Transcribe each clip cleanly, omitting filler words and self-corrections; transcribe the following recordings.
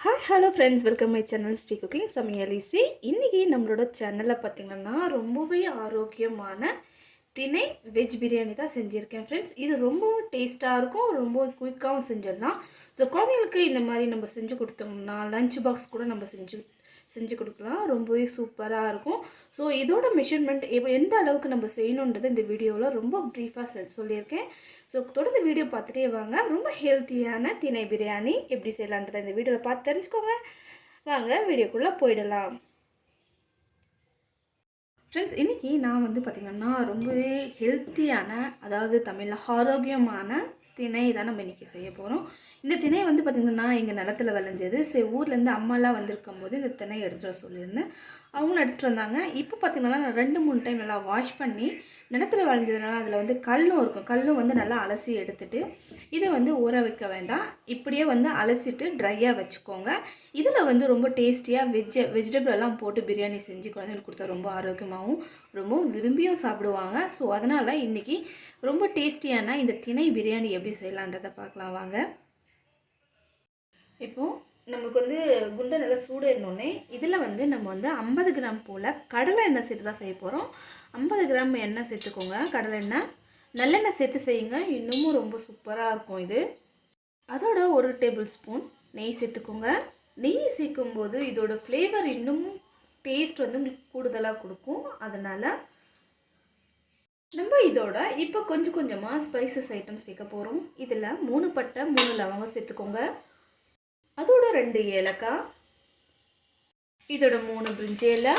Hi hello friends, welcome my channel Sri cooking சமையல் easy. இன்றைக்கி நம்மளோட சேனலில் பார்த்திங்கன்னா ரொம்பவே ஆரோக்கியமான திணை வெஜ் பிரியாணி தான் செஞ்சுருக்கேன் ஃப்ரெண்ட்ஸ். இது ரொம்பவும் டேஸ்ட்டாக இருக்கும், ரொம்ப குயிக்காகவும் செஞ்சிடலாம். ஸோ குழந்தைங்களுக்கு இந்த மாதிரி நம்ம செஞ்சு கொடுத்தோம்னா லஞ்ச் பாக்ஸ் கூட நம்ம செஞ்சு கொடுக்கலாம். ரொம்பவே சூப்பராக இருக்கும். ஸோ இதோட மெஷர்மெண்ட் எந்த அளவுக்கு நம்ம செய்யணுன்றது இந்த வீடியோவில் ரொம்ப ப்ரீஃபாக சொல்லியிருக்கேன். ஸோ தொடர்ந்து வீடியோ பார்த்துட்டே வாங்க. ரொம்ப ஹெல்த்தியான திணை பிரியாணி எப்படி செய்யலான்றதை இந்த வீடியோவில் பார்த்து தெரிஞ்சுக்கோங்க. வாங்க வீடியோக்குள்ளே போயிடலாம். ஃப்ரெண்ட்ஸ், இன்றைக்கி நான் பார்த்திங்கன்னா ரொம்பவே ஹெல்த்தியான, அதாவது தமிழில் ஆரோக்கியமான திணை தான் நம்ம இன்றைக்கி செய்ய போகிறோம். இந்த திணை பார்த்திங்கன்னா எங்கள் நிலத்தில் விளைஞ்சது. சரி, ஊர்லேருந்து அம்மாலாம் வந்திருக்கும் போது இந்த திணை எடுத்துகிட்டு வர சொல்லியிருந்தேன். அவங்களும் எடுத்துகிட்டு வந்தாங்க. இப்போ பார்த்திங்கன்னா நான் 2-3 டைம் நல்லா வாஷ் பண்ணி, நிலத்தில் விளைஞ்சதுனால அதில் கல்லும் இருக்கும். கல்லும் நல்லா அலசி எடுத்துகிட்டு இதை ஊற வைக்க வேண்டாம், இப்படியே அலசிட்டு ட்ரையாக வச்சுக்கோங்க. இதில் ரொம்ப டேஸ்டியாக வெஜிடபிள் எல்லாம் போட்டு பிரியாணி செஞ்சு குழந்தைங்களுக்கு கொடுத்தா ரொம்ப ஆரோக்கியமாகவும் ரொம்ப விரும்பியும் சாப்பிடுவாங்க. ஸோ அதனால் இன்றைக்கி ரொம்ப டேஸ்டியான இந்த திணை பிரியாணி எப்படி செய்யலான்றதை பார்க்கலாம் வாங்க. இப்போது நம்மளுக்கு குண்டை நல்லா சூடு ஏறினோடனே இதில் நம்ம 50 கிராம் போல் கடலை எண்ணெய் சேர்த்து தான் செய்ய போகிறோம். 50 கிராம் எண்ணெய் சேர்த்துக்கோங்க. கடலை எண்ணெய் நல்லெண்ணெய் சேர்த்து செய்யுங்க, இன்னமும் ரொம்ப சூப்பராக இருக்கும் இது. அதோட 1 டேபிள் ஸ்பூன் நெய் சேர்த்துக்கோங்க. நெய் சேர்க்கும்போது இதோட ஃப்ளேவர் இன்னமும் டேஸ்ட் உங்களுக்கு கூடுதலாக கொடுக்கும். அதனால் நம்ம இதோட இப்போ கொஞ்சம் கொஞ்சமாக ஸ்பைசஸ் ஐட்டம் சேர்க்க போகிறோம். இதில் 3 பட்டை 3 லவங்கம் சேர்த்துக்கோங்க. அதோட 2 ஏலக்காய், இதோட 3 பிரிஞ்சி இலை,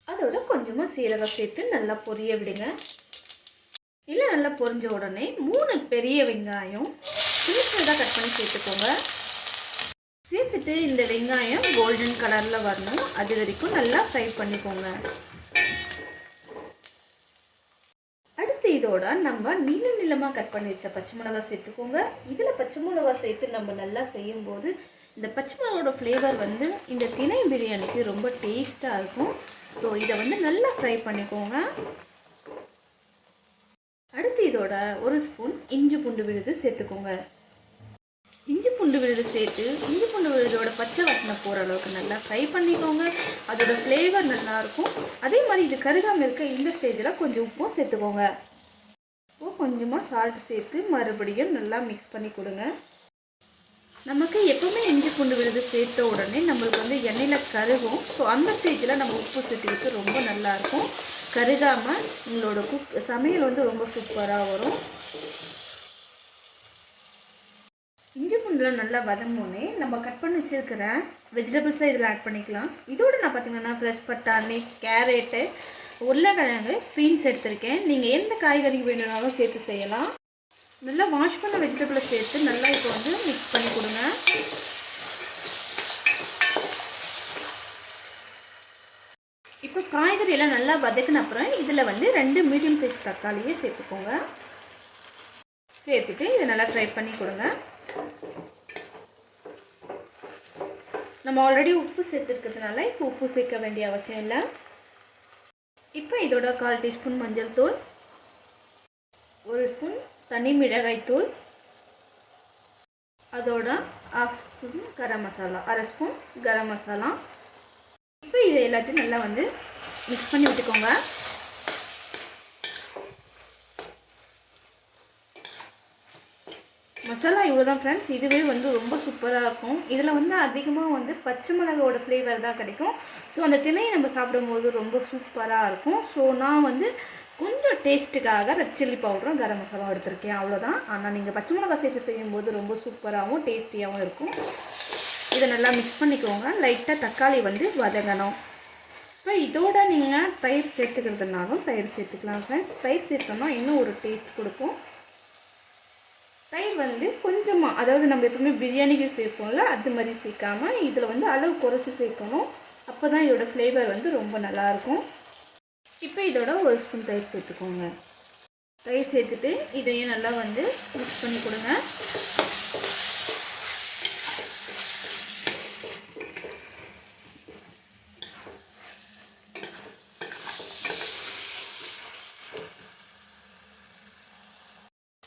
அதோட கொஞ்சமாக சீரகம் சேர்த்து நல்லா பொரிய விடுங்க. இல்லை நல்லா பொரிஞ்ச உடனே 3 பெரிய வெங்காயம் சின்னதாக கட் பண்ணி சேர்த்துக்கோங்க. சேர்த்துட்டு இந்த வெங்காயம் கோல்டன் கலரில் வரணும், அது வரைக்கும் நல்லா ஃப்ரை பண்ணிக்கோங்க. அடுத்து இதோட நம்ம நீளமாக கட் பண்ணி வச்ச பச்சை மிளகாய் சேர்த்துக்கோங்க. இதில் பச்சை மிளகாய் சேர்த்து நம்ம நல்லா செய்யும்போது இந்த பச்சை மிளகாயோட ஃப்ளேவர் இந்த திணை பிரியாணிக்கு ரொம்ப டேஸ்ட்டாக இருக்கும். ஸோ இதை நல்லா ஃப்ரை பண்ணிக்கோங்க. அடுத்து இதோட 1 ஸ்பூன் இஞ்சி பூண்டு விழுது சேர்த்துக்கோங்க. இஞ்சி பூண்டு விழுது சேர்த்து இஞ்சி பூண்டு விழுதோட பச்சை வாசனை போகிற அளவுக்கு நல்லா ஃப்ரை பண்ணிக்கோங்க. அதோட ஃப்ளேவர் நல்லாயிருக்கும். அதே மாதிரி இது கருகாமல் இருக்க இந்த ஸ்டேஜில் கொஞ்சம் உப்பும் சேர்த்துக்கோங்க. கொஞ்சமாக சால்ட் சேர்த்து மறுபடியும் நல்லா மிக்ஸ் பண்ணி கொடுங்க. நமக்கு எப்போவுமே இஞ்சி பூண்டு விழுது சேர்த்த உடனே நம்மளுக்கு எண்ணெயில் கருகும். ஸோ அந்த ஸ்டேஜில் நம்ம உப்பு சேர்த்துக்கிட்டு ரொம்ப நல்லாயிருக்கும். கருகாமல் உங்களோட சமையல் ரொம்ப சூப்பராக வரும். இஞ்சி பூண்டில் நல்லா வதங்கோன்னே நம்ம கட் பண்ணி வச்சுருக்கிற வெஜிடபிள்ஸை இதில் ஆட் பண்ணிக்கலாம். இதோடு நான் பார்த்திங்கன்னா ஃப்ரெஷ் பட்டாணி, கேரட்டு, உருளைக்கிழங்கு, பீன்ஸ் எடுத்திருக்கேன். நீங்கள் எந்த காய்கறி வேணுனாலும் சேர்த்து செய்யலாம். நல்லா வாஷ் பண்ண வெஜிடபிளை சேர்த்து நல்லா இப்போ மிக்ஸ் பண்ணி கொடுங்க. இப்போ காய்கறியெல்லாம் நல்லா வதக்கின அப்புறம் இதில் 2 மீடியம் சைஸ் தக்காளியை சேர்த்துக்கோங்க. சேர்த்துட்டு இதை நல்லா ஃப்ரை பண்ணி கொடுங்க. நம்ம ஆல்ரெடி உப்பு சேர்த்துருக்கிறதுனால இப்போ உப்பு சேர்க்க வேண்டிய அவசியம் இல்லை. இப்போ இதோட 1/4 டீஸ்பூன் மஞ்சள் தூள், 1 ஸ்பூன் தனி மிளகாய் தூள், அதோட 1/2 ஸ்பூன் கரம் மசாலா, 1/2 ஸ்பூன் கரம் மசாலா. இப்போ இதை எல்லாத்தையும் நல்லா மிக்ஸ் பண்ணி விட்டுக்கோங்க. மசாலா இவ்வளோ தான் ஃப்ரெண்ட்ஸ். இதுவே ரொம்ப சூப்பராக இருக்கும். இதில் அதிகமாக பச்சை மிளகாவோட ஃப்ளேவர் தான் கிடைக்கும். ஸோ அந்த திணையை நம்ம சாப்பிடும்போது ரொம்ப சூப்பராக இருக்கும். ஸோ நான் கொஞ்சம் டேஸ்ட்டுக்காக ரெட் சில்லி பவுடரும் கரம் மசாலாவும் எடுத்திருக்கேன், அவ்வளோதான். ஆனால் நீங்கள் பச்சை மிளகாய் சேர்த்து செய்யும்போது ரொம்ப சூப்பராகவும் டேஸ்டியாகவும் இருக்கும். இதை நல்லா மிக்ஸ் பண்ணிக்கோங்க. லைட்டாக தக்காளி வதங்கணும். இப்போ இதோட நீங்கள் தயிர் சேர்த்துக்கிறதுனாலும் தயிர் சேர்த்துக்கலாம் ஃப்ரெண்ட்ஸ். தயிர் சேர்த்தோம்னா இன்னும் ஒரு டேஸ்ட் கொடுக்கும். தயிர் கொஞ்சமாக, அதாவது நம்ம எப்பவுமே பிரியாணிக்கு சேர்ப்போம்ல, அது மாதிரி சேர்க்காமல் இதில் அளவு குறைச்சி சேர்க்கணும். அப்போ தான் இதோட ஃப்ளேவர் ரொம்ப நல்லாயிருக்கும். இப்போ இதோட 1 ஸ்பூன் தயிர் சேர்த்துக்கோங்க. தயிர் சேர்த்துட்டு இதையும் நல்லா மிக்ஸ் பண்ணி கொடுங்க.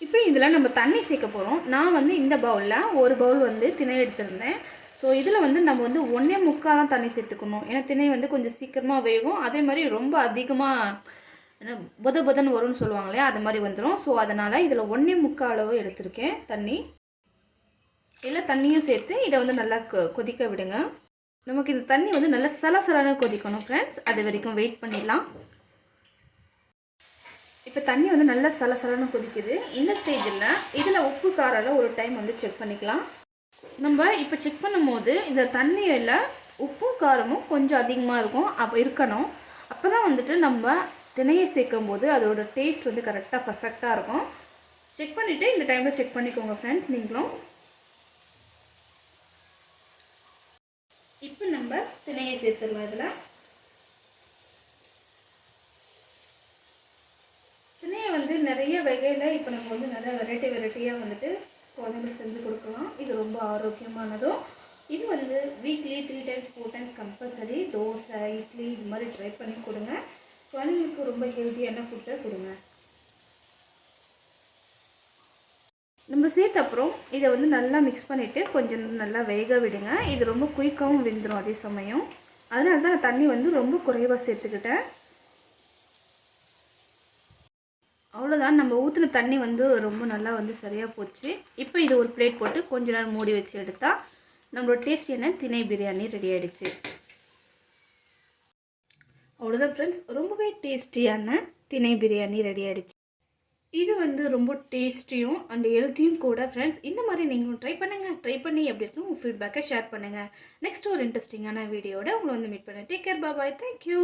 இப்போ இதில் நம்ம தண்ணி சேர்க்க போகிறோம். நான் இந்த பவுலில் 1 பவுல் திணை எடுத்திருந்தேன். ஸோ இதில் வந்து நம்ம வந்து 1.25 தான் தண்ணி சேர்த்துக்கணும். ஏன்னா திணை வந்து கொஞ்சம் சீக்கிரமாக வேகும். அதே மாதிரி ரொம்ப அதிகமாக என்ன பொதன்னு வரும்னு சொல்லுவாங்க இல்லையா, அது மாதிரி வந்துடும். ஸோ அதனால் இதில் 1.25 அளவு எடுத்திருக்கேன் தண்ணி. எல்லா தண்ணியும் சேர்த்து இதை வந்து நல்லா கொதிக்க விடுங்க. நமக்கு இந்த தண்ணி வந்து நல்லா சலசலன்னு கொதிக்கணும் ஃப்ரெண்ட்ஸ். அது வரைக்கும் வெயிட் பண்ணிடலாம். இப்போ தண்ணி வந்து நல்லா சலசலன்னு கொதிக்குது. இந்த ஸ்டேஜில் இதில் உப்பு காரம் ஒரு டைம் வந்து செக் பண்ணிக்கலாம். நம்ம இப்போ செக் பண்ணும்போது இந்த தண்ணியில் உப்பும் காரமும் கொஞ்சம் அதிகமாக இருக்கும், அப்போ இருக்கணும். அப்போ தான் வந்துட்டு நம்ம திணையை சேர்க்கும் போது அதோட டேஸ்ட் வந்து கரெக்டாக பர்ஃபெக்டாக இருக்கும். செக் பண்ணிவிட்டு இந்த டைமில் செக் பண்ணிக்கோங்க ஃப்ரெண்ட்ஸ் நீங்களும். இப்போ நம்ம திணையை சேர்த்துடலாம். இதில் திணையை வந்து நிறைய வகையில் இப்போ நம்ம வந்து நிறைய வெரைட்டியாக வந்துட்டு குழந்தைங்களுக்கு செஞ்சு கொடுக்கலாம். இது ரொம்ப ஆரோக்கியமானதும். இது வந்து weekly 3 times 4 times compulsory dosa, idli இது மாதிரி ட்ரை பண்ணி கொடுங்க. குழந்தைங்களுக்கு ரொம்ப ஹெல்த்தியான ஃபுட்டை கொடுங்க. நம்ம சேர்த்த அப்புறம் இதை வந்து நல்லா மிக்ஸ் பண்ணிவிட்டு கொஞ்சம் நல்லா வேக விடுங்க. இது ரொம்ப குயிக்காகவும் வெந்துடும் அதே சமயம். அதனால தான் நான் தண்ணி வந்து ரொம்ப குறைவாக சேர்த்துக்கிட்டேன். அவ்வளோதான், நம்ம ஊற்றின தண்ணி வந்து ரொம்ப நல்லா வந்து சரியாக போச்சு. இப்போ இது ஒரு பிளேட் போட்டு கொஞ்ச நேரம் மூடி வச்சு எடுத்தால் நம்மளோட டேஸ்டியான திணை பிரியாணி ரெடி ஆகிடுச்சு. அவ்வளோதான் ஃப்ரெண்ட்ஸ், ரொம்பவே டேஸ்டியான திணை பிரியாணி ரெடி ஆகிடுச்சு. இது வந்து ரொம்ப டேஸ்டியும் அண்ட் ஹெல்த்தியும் கூட ஃப்ரெண்ட்ஸ். இந்த மாதிரி நீங்களும் ட்ரை பண்ணுங்கள். ட்ரை பண்ணி எப்படி இருக்கும் உங்கள் ஃபீட்பேக்கை ஷேர் பண்ணுங்கள். நெக்ஸ்ட் ஒரு இன்ட்ரெஸ்டிங்கான வீடியோட உங்களை வந்து மீட் பண்ணேன். டேக் கேர், பாய், தேங்க்யூ.